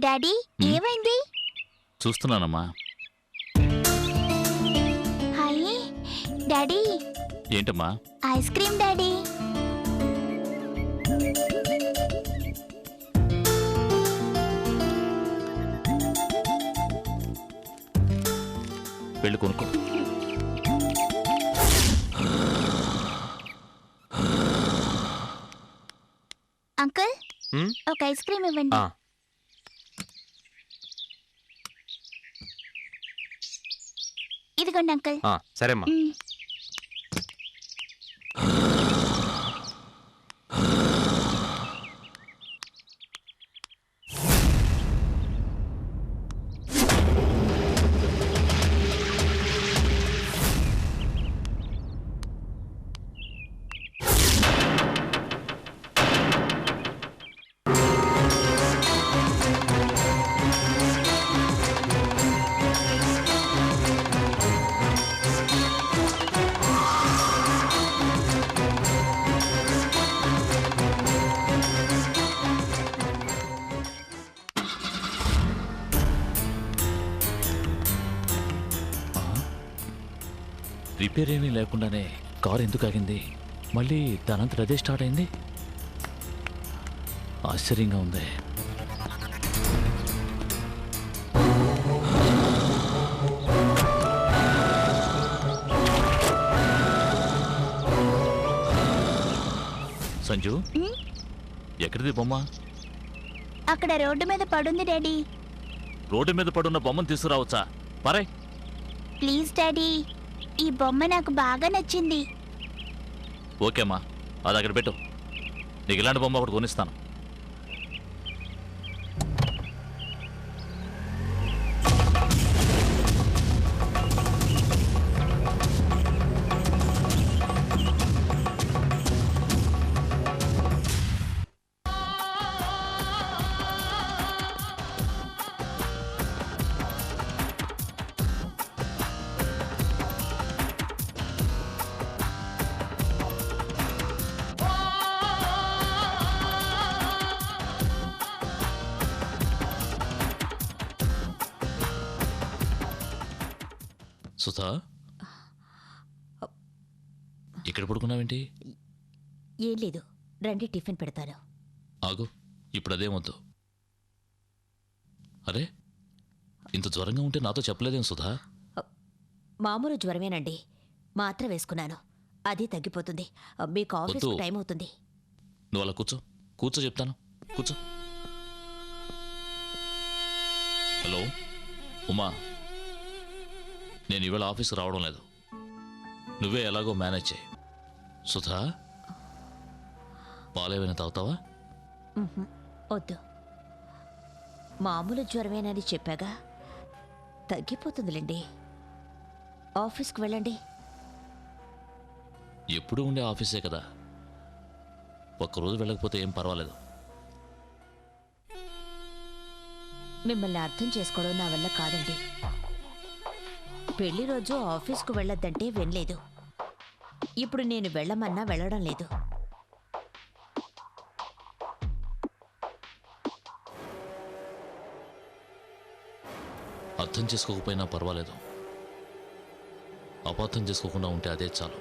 Daddy ఏమైంది? చూస్తున్నానమ్మా. Hi daddy. ఏంటమ్మా? Ice cream daddy. వెళ్ళి కొనుక్కో. అంకుల్ ఒక ఐస్ క్రీమ్ ఇవ్వండి. ఇదిగోండి అంకుల్. సరేమ్మా. రిపేర్ ఏమీ లేకుండానే కారు ఎందుకు ఆగింది? మళ్ళీ దానంతట అదే స్టార్ట్ అయింది. ఆశ్చర్యంగా ఉంది. సంజు, ఎక్కడిది బొమ్మ? అక్కడ రోడ్డు మీద పడుంది డాడీ. రోడ్డు మీద పడున్న బొమ్మను తీసుకురావచ్చా? పరే. ప్లీజ్ డాడీ, ఈ బొమ్మ నాకు బాగా నచ్చింది. ఓకేమ్మా, అది అక్కడ పెట్టు. నీకు ఇలాంటి బొమ్మ ఒకటి కొనిస్తాను. సుధా, ఇక్కడ పడుకున్నావేంటి? ఏం లేదు, రండి టిఫిన్ పెడతాను. ఆగు, ఇప్పుడు అదే వద్దు. అరే, ఇంత జ్వరంగా ఉంటే నాతో చెప్పలేదేం సుధా? మామూలు జ్వరమేనండి, మాత్ర వేసుకున్నాను, అది తగ్గిపోతుంది. మీకు ఆఫీస్ టైం అవుతుంది. నువ్వు అలా కూర్చో, కూర్చో చెప్తాను, కూర్చో. హలో ఉమా, నేను ఇవాళ ఆఫీస్కి రావడం లేదు. నువ్వే ఎలాగో మేనేజ్ చేయి. సుధా, పాలేమైనా తాగుతావా? వద్దు, మామూలు జ్వరమేనని చెప్పాగా, తగ్గిపోతుందిలేండి. ఆఫీస్కి వెళ్ళండి. ఎప్పుడు ఉండే ఆఫీసే కదా, ఒక్కరోజు వెళ్ళకపోతే ఏం పర్వాలేదు. మిమ్మల్ని అర్థం చేసుకోవడం నా వల్ల కాదండి. పెళ్లి రోజు ఆఫీస్కు వెళ్ళొద్దంటే వినలేదు. ఇప్పుడు నేను వెళ్ళమన్నా వెళ్ళడం లేదు. అర్థం చేసుకోకపోయినా పర్వాలేదు, అపార్థం చేసుకోకుండా ఉంటే అదే చాలు.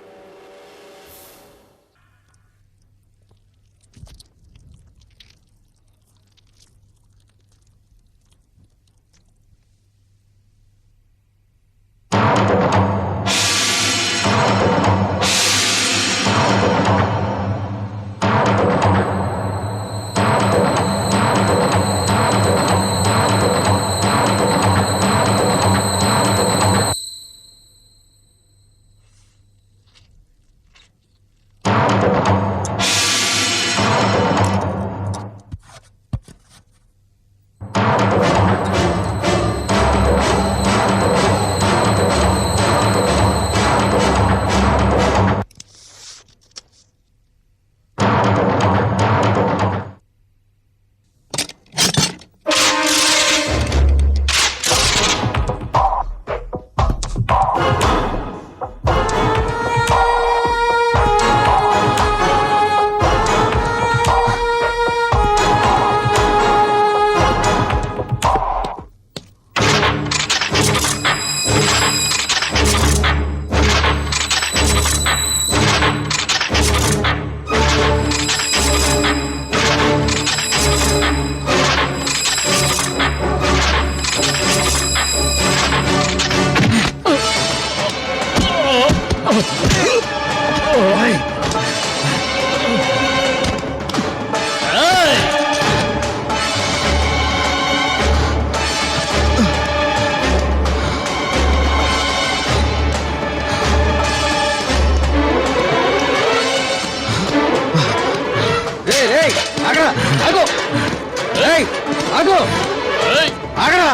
ఆగరా ఆగు ఆగు ఆగరా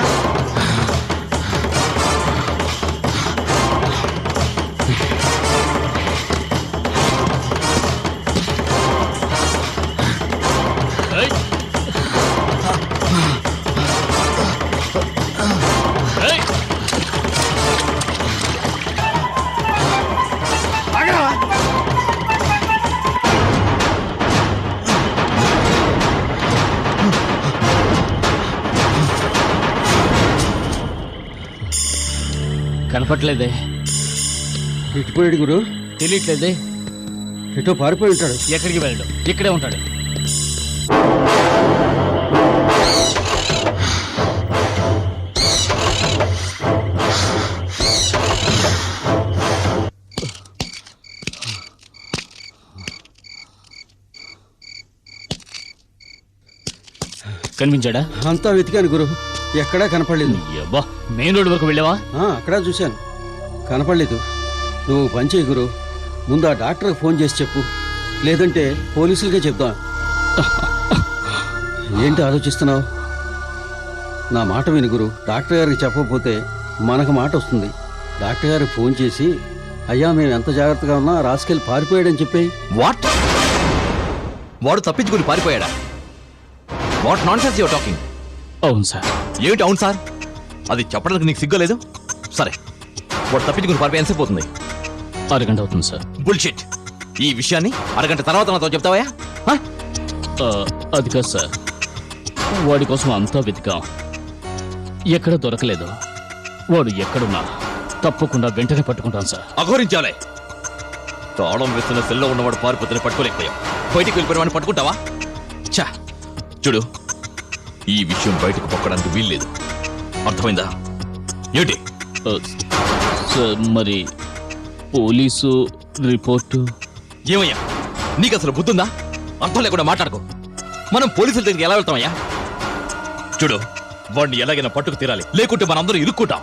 కనపట్లేదే. ఇటుపోయాడు గురు. తెలియట్లేదే. ఎటో పారిపోయి ఉంటాడు. ఎక్కడికి వెళ్ళడు, ఇక్కడే ఉంటాడు. కనిపించాడా? అంతా వెతికాను గురు, ఎక్కడా కనపడలేదు. అబ్బా, మెయిన్ రోడ్ వరకు వెళ్ళావా? అక్కడా చూశాను, కనపడలేదు. నువ్వు పని చేయి గురు, ముందు ఆ డాక్టర్కి ఫోన్ చేసి చెప్పు, లేదంటే పోలీసులకే చెప్తాం. ఏంటి ఆలోచిస్తున్నావు? నా మాట విను గురు. డాక్టర్ గారికి చెప్పకపోతే మనకు మాట వస్తుంది. డాక్టర్ గారికి ఫోన్ చేసి, అయ్యా మేము ఎంత జాగ్రత్తగా ఉన్నా రాసుకెళ్ళి పారిపోయాడని చెప్పి. వాట్? వాడు తప్పించుకుని పారిపోయాడా? What nonsense your talking? అవును సార్. ఏమిటి అవును సార్? అది చెప్పడానికి నీకు సిగ్గులేదు? సరే, వాడు తప్పించుకుని పారిపోయి ఎంతసేపు పోతుంది? అరగంట అవుతుంది సార్. బుల్షిట్. ఈ విషయాన్ని అరగంట తర్వాత నాతో చెప్తావా? అది కాదు సార్, వాడి కోసం అంతా వెతికాం, ఎక్కడ దొరకలేదు. వాడు ఎక్కడున్నా తప్పకుండా వెంటనే పట్టుకుంటాం సార్. అఘోరించాలే. తాళం వేస్తున్న సెల్లో ఉన్నవాడు పారిపోతున్న పట్టుకోలేకపోయావు. బయటికి వెళ్ళిపోయిన వాడిని పట్టుకుంటావా? చా చూడు, ఈ విషయం బయటకు పొక్కడానికి వీల్లేదు, అర్థమైందా? ఏమిటి? సార్ మరి పోలీసు రిపోర్టు? ఏమయ్యా, నీకు అసలు బుద్ధుందా? అర్థం లేకుండా మాట్లాడుకో. మనం పోలీసుల దగ్గరికి ఎలా వెళ్తామయ్యా? చూడు, వాడిని ఎలాగైనా పట్టుకు తీరాలి, లేకుంటే మనందరం ఇరుక్కుంటాం.